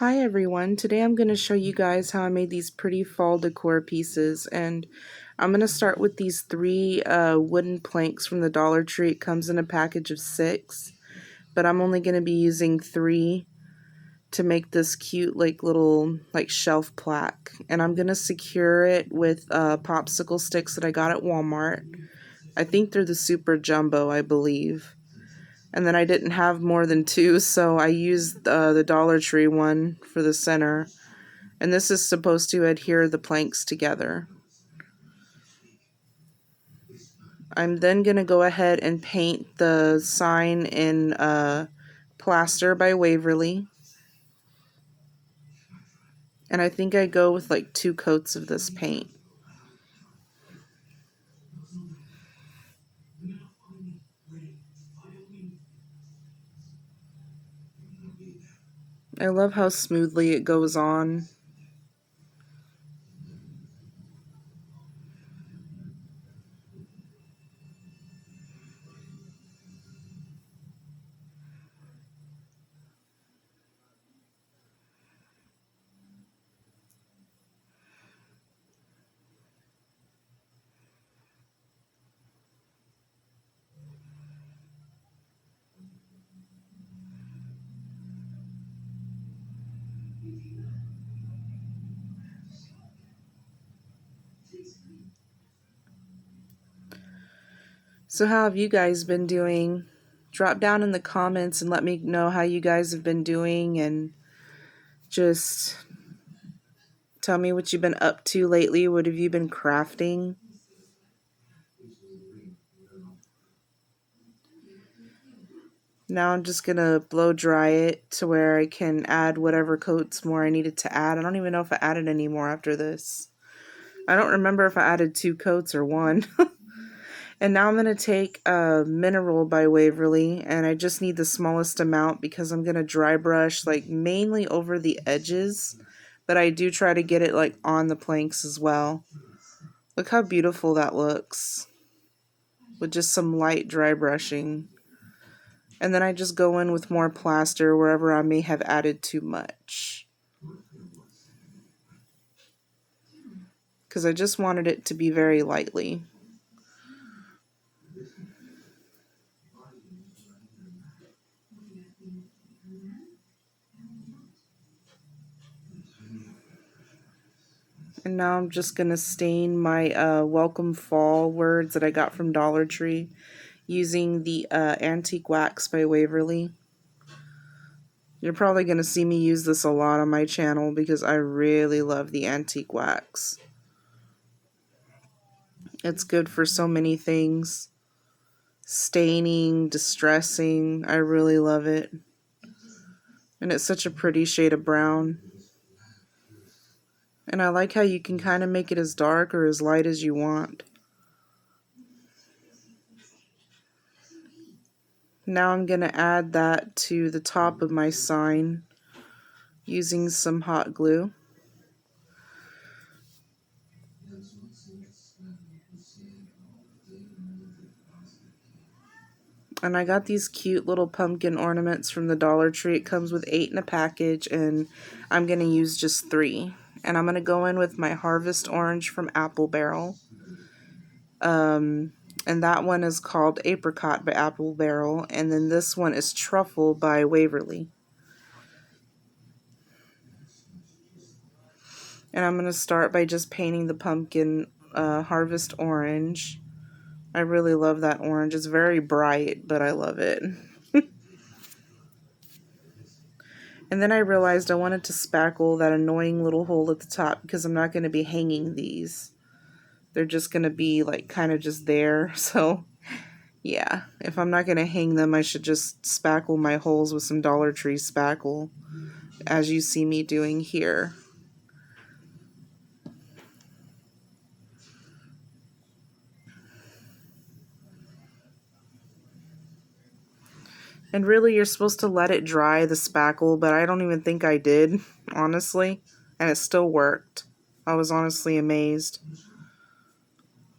Hi everyone, today I'm going to show you guys how I made these pretty fall decor pieces, and I'm going to start with these three wooden planks from the Dollar Tree. It comes in a package of 6, but I'm only going to be using 3 to make this cute little shelf plaque, and I'm going to secure it with popsicle sticks that I got at Walmart. I think they're the super jumbo, I believe. And then I didn't have more than 2, so I used the Dollar Tree one for the center. And this is supposed to adhere the planks together. I'm then going to go ahead and paint the sign in Plaster by Waverly. And I think I go with like 2 coats of this paint. I love how smoothly it goes on. So how have you guys been doing? Drop down in the comments and let me know how you guys have been doing, and just tell me what you've been up to lately. What have you been crafting? Now I'm just gonna blow dry it to where I can add whatever coats more I needed to add. I don't even know if I added any more after this. I don't remember if I added 2 coats or 1. And now I'm gonna take Mineral by Waverly, and I just need the smallest amount because I'm gonna dry brush mainly over the edges, but I do try to get it on the planks as well. Look how beautiful that looks with just some light dry brushing. And then I just go in with more plaster wherever I may have added too much, because I just wanted it to be very lightly. And now I'm just going to stain my welcome fall words that I got from Dollar Tree using the Antique Wax by Waverly. You're probably going to see me use this a lot on my channel because I really love the Antique Wax. It's good for so many things. Staining, distressing, I really love it. And it's such a pretty shade of brown. And I like how you can kind of make it as dark or as light as you want. Now I'm going to add that to the top of my sign using some hot glue. And I got these cute little pumpkin ornaments from the Dollar Tree. It comes with 8 in a package, and I'm going to use just 3. And I'm going to go in with my Harvest Orange from Apple Barrel. And that one is called Apricot by Apple Barrel. And then this one is Truffle by Waverly. And I'm going to start by just painting the pumpkin Harvest Orange. I really love that orange. It's very bright, but I love it. And then I realized I wanted to spackle that annoying little hole at the top because I'm not going to be hanging these. They're just going to be kind of just there. So yeah, if I'm not going to hang them, I should just spackle my holes with some Dollar Tree spackle, as you see me doing here. And really, you're supposed to let it dry, the spackle, but I don't even think I did, honestly. And it still worked. I was honestly amazed.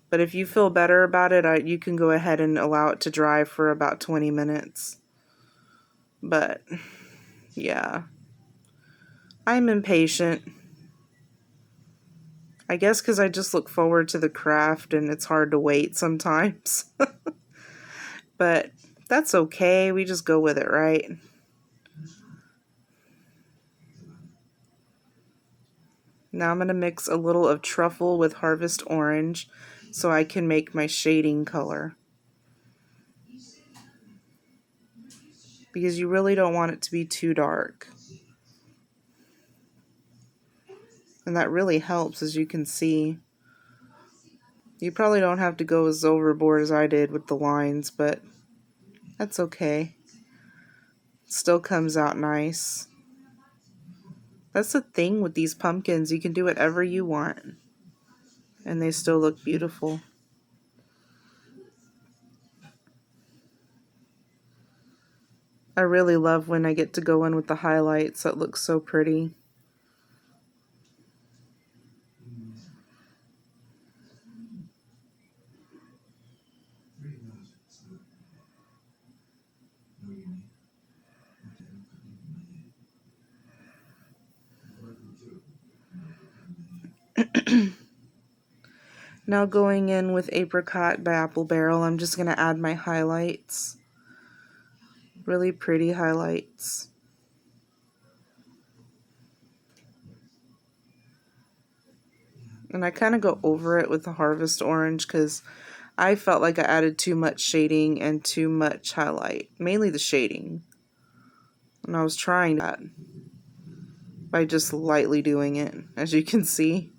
But if you feel better about it, you can go ahead and allow it to dry for about 20 minutes. But, yeah. I'm impatient. I guess because I just look forward to the craft and it's hard to wait sometimes. But that's okay. We just go with it, right? Now I'm going to mix a little of Truffle with Harvest Orange so I can make my shading color. Because you really don't want it to be too dark. And that really helps, as you can see. You probably don't have to go as overboard as I did with the lines, but that's okay. Still comes out nice. That's the thing with these pumpkins. You can do whatever you want. And they still look beautiful. I really love when I get to go in with the highlights. That looks so pretty. Now going in with Apricot by Apple Barrel, I'm just going to add my highlights. Really pretty highlights. And I kind of go over it with the Harvest Orange because I felt like I added too much shading and too much highlight. Mainly the shading. And I was trying that by just lightly doing it, as you can see.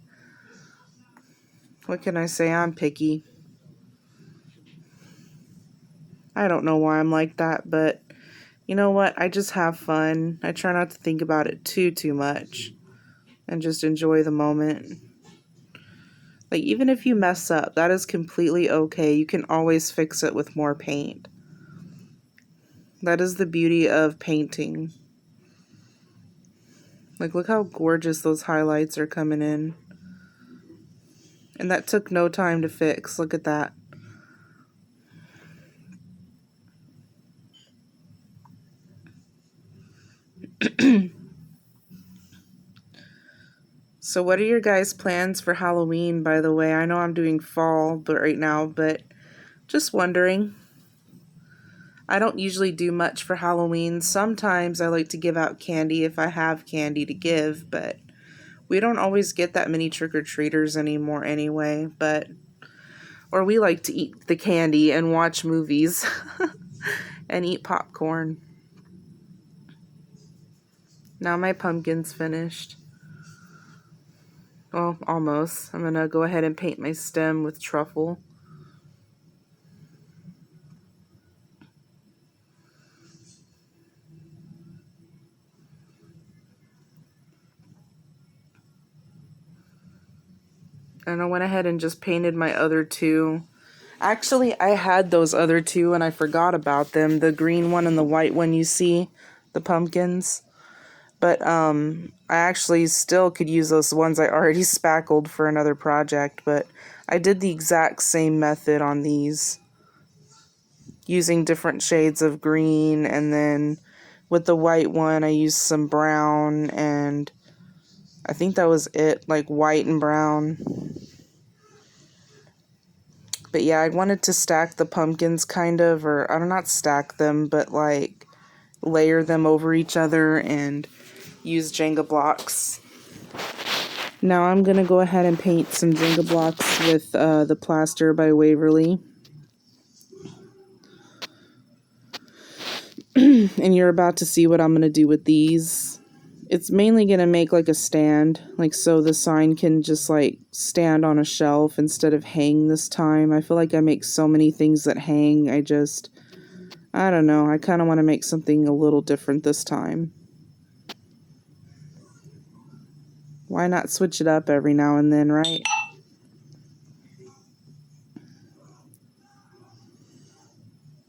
What can I say? I'm picky. I don't know why I'm like that, but you know what? I just have fun. I try not to think about it too much and just enjoy the moment. Like, even if you mess up, that is completely okay. You can always fix it with more paint. That is the beauty of painting. Like, look how gorgeous those highlights are coming in. And that took no time to fix. Look at that. So what are your guys' plans for Halloween, by the way? I know I'm doing fall but right now, but just wondering. I don't usually do much for Halloween. Sometimes I like to give out candy if I have candy to give, but we don't always get that many trick-or-treaters anymore anyway, or we like to eat the candy and watch movies and eat popcorn. Now my pumpkin's finished. Well, almost. I'm going to go ahead and paint my stem with Truffle. And I went ahead and just painted my other two. Actually, I had those other two and I forgot about them. The green one and the white one you see, the pumpkins. But I actually still could use those ones I already spackled for another project. But I did the exact same method on these, using different shades of green, and then with the white one I used some brown, and I think that was it, like white and brown. But yeah, I wanted to stack the pumpkins kind of, or I don't, not stack them, but like layer them over each other and use Jenga blocks. Now I'm going to go ahead and paint some Jenga blocks with the Plaster by Waverly. And you're about to see what I'm going to do with these. It's mainly going to make like a stand, like so the sign can just like stand on a shelf instead of hang this time. I feel like I make so many things that hang. I don't know. I kind of want to make something a little different this time. Why not switch it up every now and then, right?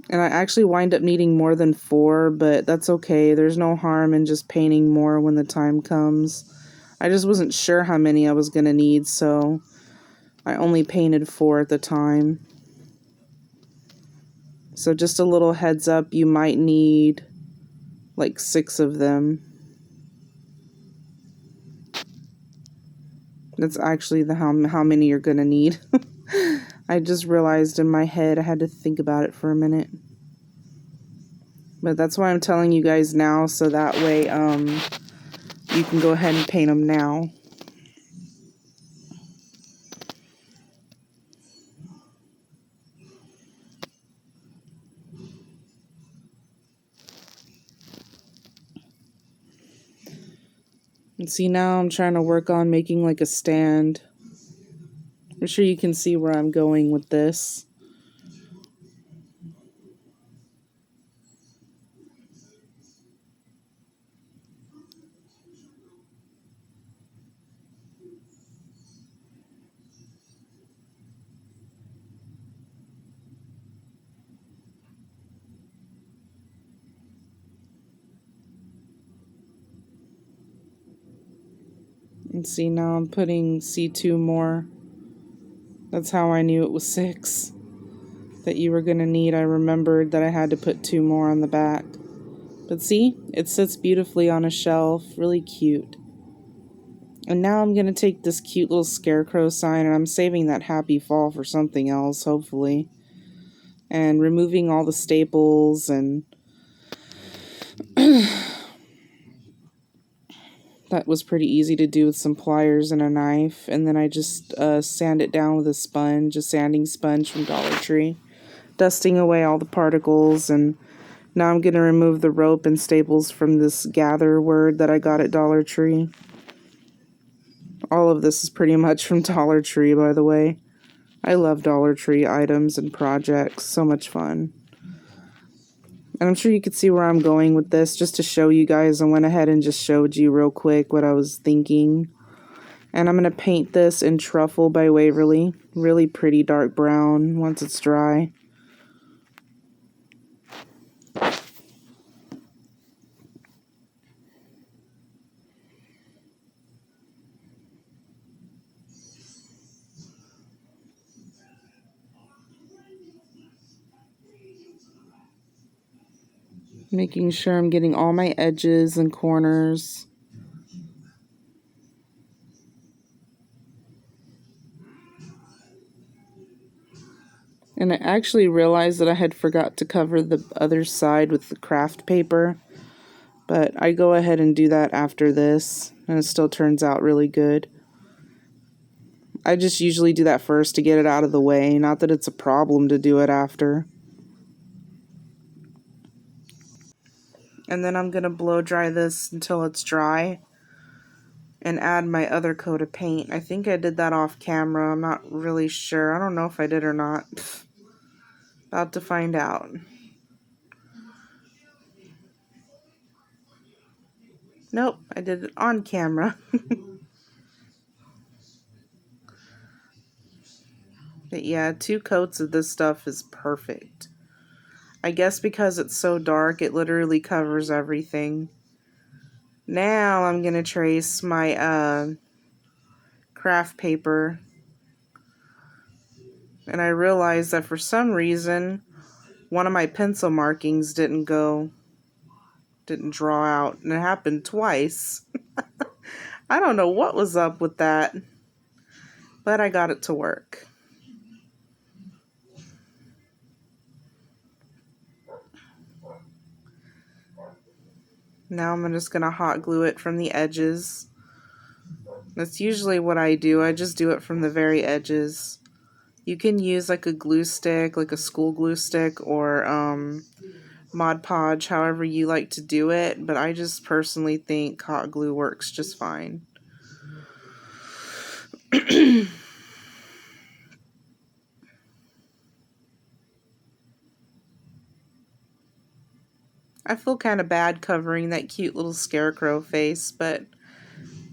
And I actually wind up needing more than 4, but that's okay. There's no harm in just painting more when the time comes. I just wasn't sure how many I was going to need, so I only painted 4 at the time. So just a little heads up, you might need like 6 of them. That's actually the how many you're gonna need. I just realized in my head I had to think about it for a minute. But that's why I'm telling you guys now, so that way you can go ahead and paint them now. And see, now I'm trying to work on making like a stand. I'm sure you can see where I'm going with this. And see, now I'm putting C2 more. That's how I knew it was 6 that you were going to need. I remembered that I had to put 2 more on the back. But see, it sits beautifully on a shelf, really cute. And now I'm going to take this cute little scarecrow sign, and I'm saving that happy fall for something else, hopefully. And removing all the staples, and that was pretty easy to do with some pliers and a knife. And then I just sand it down with a sponge, a sanding sponge from Dollar Tree, dusting away all the particles. And now I'm going to remove the rope and staples from this gather word that I got at Dollar Tree. All of this is pretty much from Dollar Tree, by the way. I love Dollar Tree items and projects. So much fun. And I'm sure you could see where I'm going with this. Just to show you guys, I went ahead and just showed you real quick what I was thinking. And I'm going to paint this in Truffle by Waverly. Really pretty dark brown once it's dry. Making sure I'm getting all my edges and corners. And I actually realized that I had forgot to cover the other side with the craft paper. But I go ahead and do that after this, and it still turns out really good. I just usually do that first to get it out of the way, not that it's a problem to do it after. And then I'm going to blow dry this until it's dry and add my other coat of paint. I think I did that off camera. I'm not really sure. I don't know if I did or not. About to find out. Nope, I did it on camera. But yeah, 2 coats of this stuff is perfect. I guess because it's so dark, it literally covers everything. Now I'm going to trace my craft paper. And I realized that for some reason, one of my pencil markings didn't draw out. And it happened twice. I don't know what was up with that. But I got it to work. Now I'm just going to hot glue it from the edges. That's usually what I do. I just do it from the very edges. You can use like a glue stick, like a school glue stick, or Mod Podge, however you like to do it. But I just personally think hot glue works just fine. I feel kind of bad covering that cute little scarecrow face, but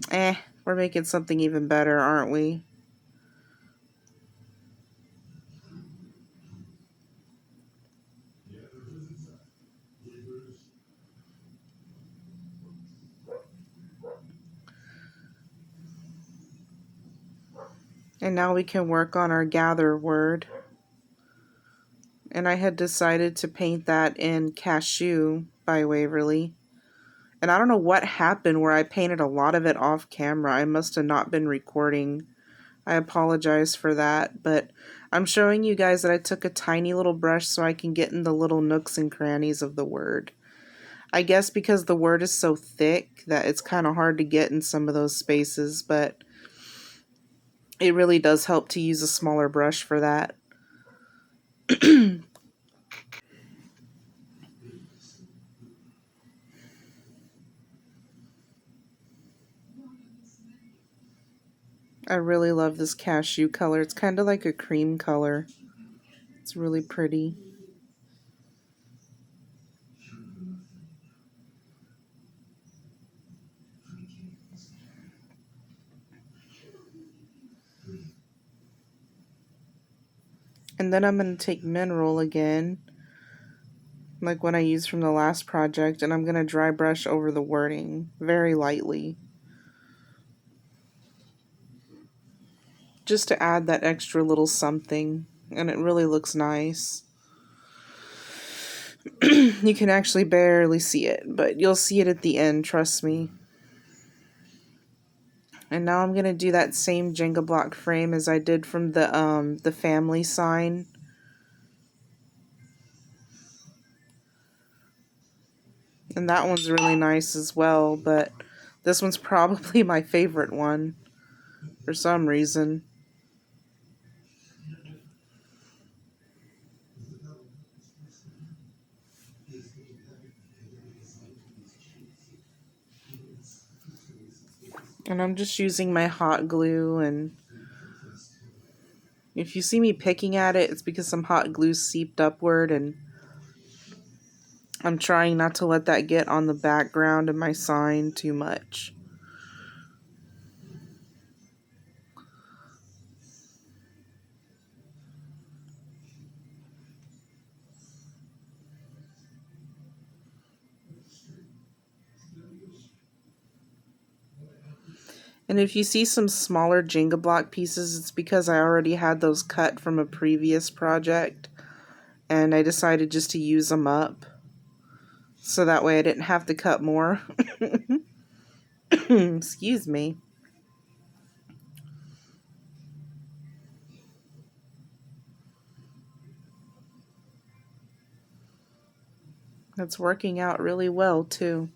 we're making something even better, aren't we? And now we can work on our gather word. And I had decided to paint that in Cashew by Waverly. And I don't know what happened where I painted a lot of it off camera. I must have not been recording. I apologize for that, but I'm showing you guys that I took a tiny little brush so I can get in the little nooks and crannies of the word. I guess because the word is so thick that it's kind of hard to get in some of those spaces, but it really does help to use a smaller brush for that. I really love this cashew color. It's kind of like a cream color. It's really pretty. And then I'm going to take mineral again, like what I used from the last project, and I'm going to dry brush over the wording very lightly, just to add that extra little something, and it really looks nice. You can actually barely see it, but you'll see it at the end, trust me. And now I'm going to do that same Jenga block frame as I did from the family sign. And that one's really nice as well, but this one's probably my favorite one for some reason. And I'm just using my hot glue, and if you see me picking at it, it's because some hot glue seeped upward, and I'm trying not to let that get on the background of my sign too much. And if you see some smaller Jenga block pieces, it's because I already had those cut from a previous project, and I decided just to use them up, so that way I didn't have to cut more. Excuse me. That's working out really well, too.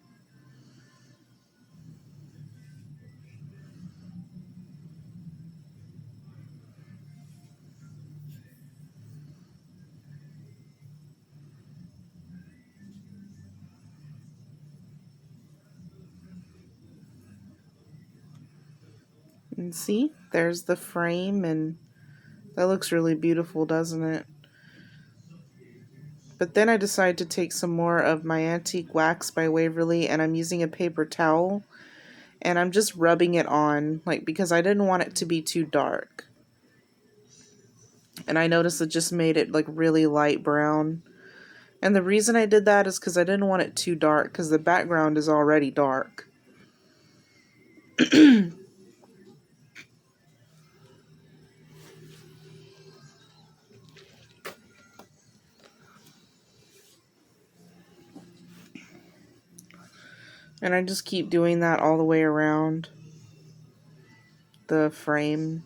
And see, there's the frame, and that looks really beautiful, doesn't it? But then I decided to take some more of my antique wax by Waverly, and I'm using a paper towel, and I'm just rubbing it on, like, because I didn't want it to be too dark. And I noticed it just made it like really light brown. And the reason I did that is because I didn't want it too dark, because the background is already dark. And I just keep doing that all the way around the frame.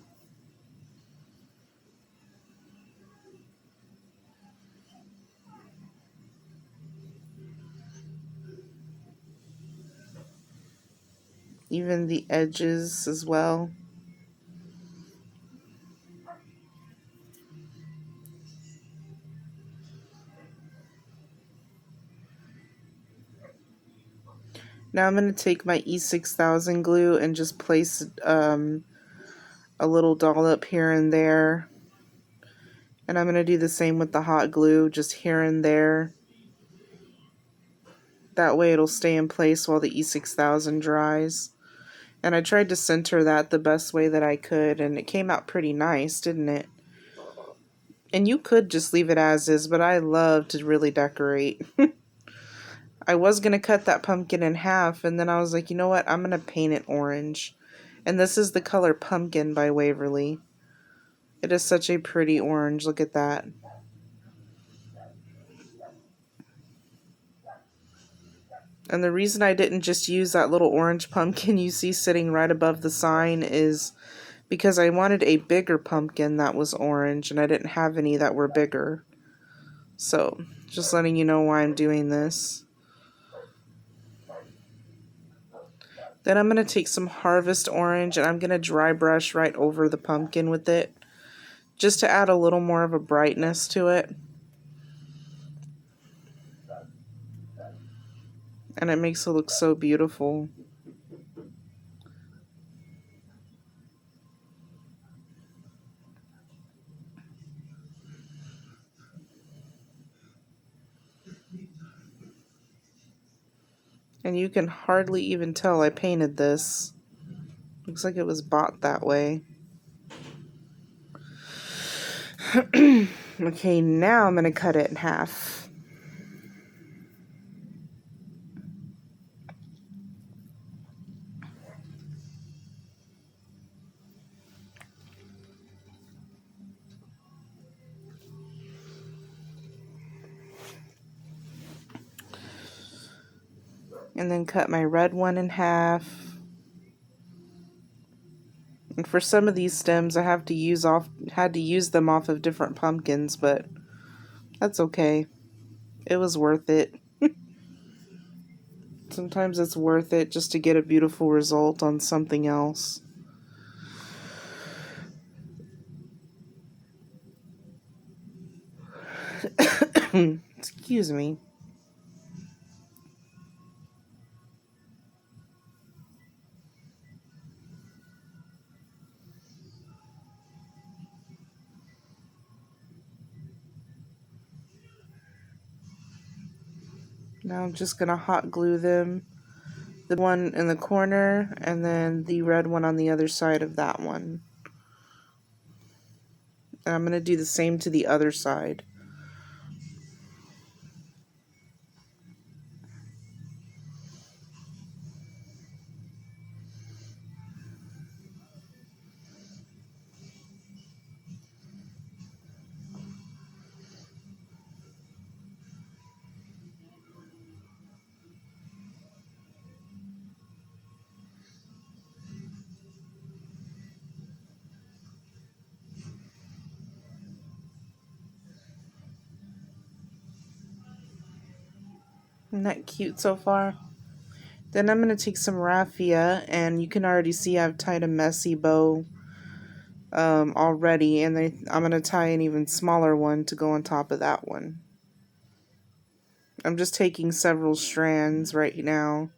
Even the edges as well. Now I'm going to take my E6000 glue and just place a little dollop here and there. And I'm going to do the same with the hot glue, just here and there. That way it'll stay in place while the E6000 dries. And I tried to center that the best way that I could, and it came out pretty nice, didn't it? And you could just leave it as is, but I love to really decorate. I was going to cut that pumpkin in half, and then I was like, you know what? I'm going to paint it orange. And this is the color Pumpkin by Waverly. It is such a pretty orange. Look at that. And the reason I didn't just use that little orange pumpkin you see sitting right above the sign is because I wanted a bigger pumpkin that was orange, and I didn't have any that were bigger. So, just letting you know why I'm doing this. Then I'm going to take some harvest orange and I'm going to dry brush right over the pumpkin with it, just to add a little more of a brightness to it. And it makes it look so beautiful. And you can hardly even tell I painted this. Looks like it was bought that way. Okay, now I'm going to cut it in half. And then cut my red one in half. And for some of these stems I had to use them off of different pumpkins, but that's okay. It was worth it. Sometimes it's worth it just to get a beautiful result on something else. Excuse me. Now I'm just going to hot glue them. The one in the corner and then the red one on the other side of that one. And I'm going to do the same to the other side. Isn't that cute so far? Then I'm going to take some raffia, and you can already see I've tied a messy bow already, and I'm going to tie an even smaller one to go on top of that one. I'm just taking several strands right now.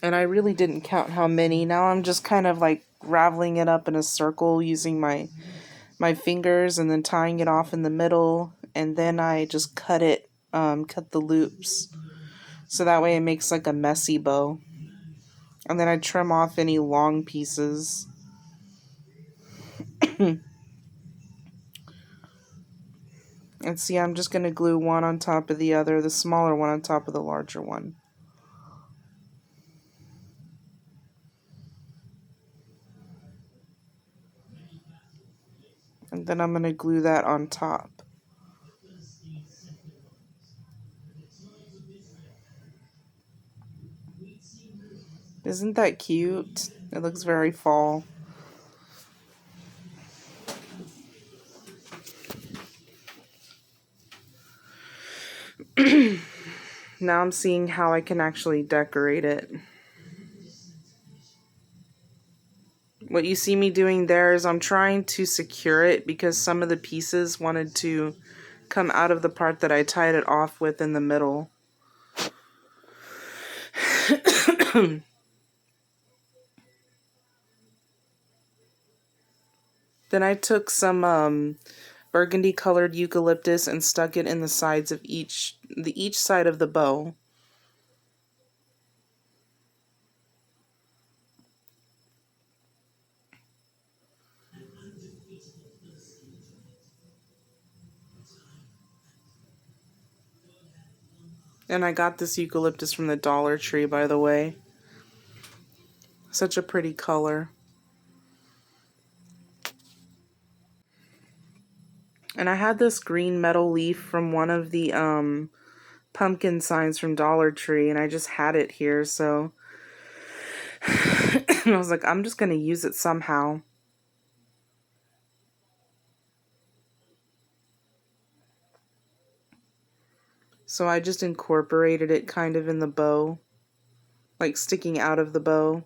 And I really didn't count how many. Now I'm just kind of like raveling it up in a circle using my fingers and then tying it off in the middle, and then I just cut the loops so that way it makes like a messy bow, and then I trim off any long pieces. And see, I'm just going to glue one on top of the other, the smaller one on top of the larger one. And then I'm going to glue that on top. Isn't that cute? It looks very fall. Now I'm seeing how I can actually decorate it. What you see me doing there is I'm trying to secure it because some of the pieces wanted to come out of the part that I tied it off with in the middle. Then I took some burgundy colored eucalyptus and stuck it in the sides of each side of the bow. And I got this eucalyptus from the Dollar Tree, by the way. Such a pretty color. And I had this green metal leaf from one of the pumpkin signs from Dollar Tree, and I just had it here, so I was like, I'm just gonna use it somehow. So I just incorporated it kind of in the bow, like sticking out of the bow.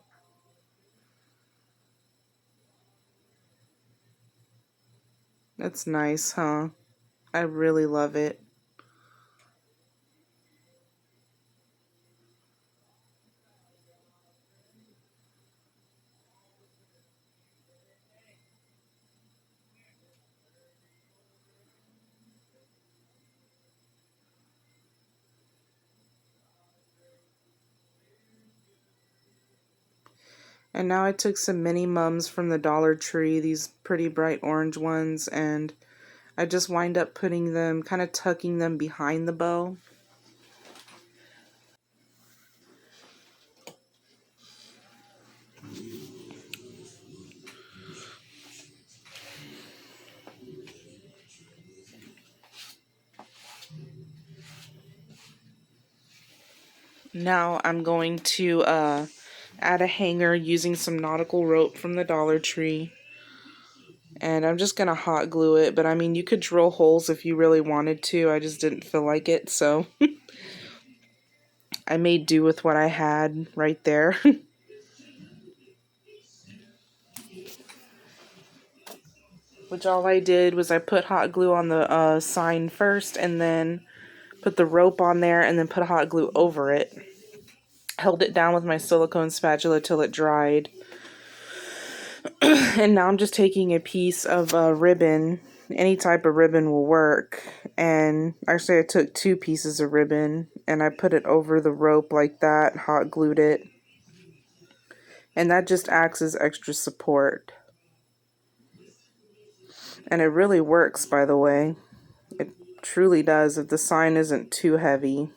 That's nice, huh? I really love it. And now I took some mini mums from the Dollar Tree, these pretty bright orange ones, and I just wind up putting them, kind of tucking them behind the bow. Now I'm going to add a hanger using some nautical rope from the Dollar Tree. And I'm just going to hot glue it, but I mean, you could drill holes if you really wanted to. I just didn't feel like it, so I made do with what I had right there. Which all I did was I put hot glue on the sign first, and then put the rope on there, and then put hot glue over it. Held it down with my silicone spatula till it dried. And now I'm just taking a piece of ribbon. Any type of ribbon will work. And actually I took 2 pieces of ribbon and I put it over the rope like that, hot glued it. And that just acts as extra support. And it really works, by the way. It truly does if the sign isn't too heavy.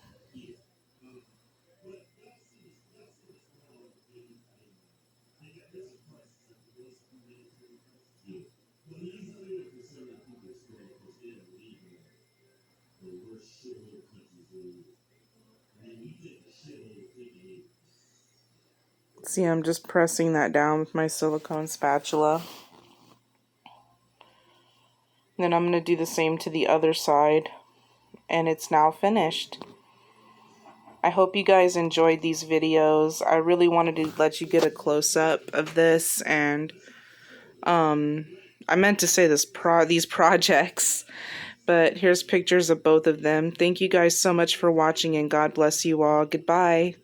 See, I'm just pressing that down with my silicone spatula. Then I'm going to do the same to the other side. And it's now finished. I hope you guys enjoyed these videos. I really wanted to let you get a close-up of this, and I meant to say these projects, but here's pictures of both of them. Thank you guys so much for watching, and God bless you all. Goodbye.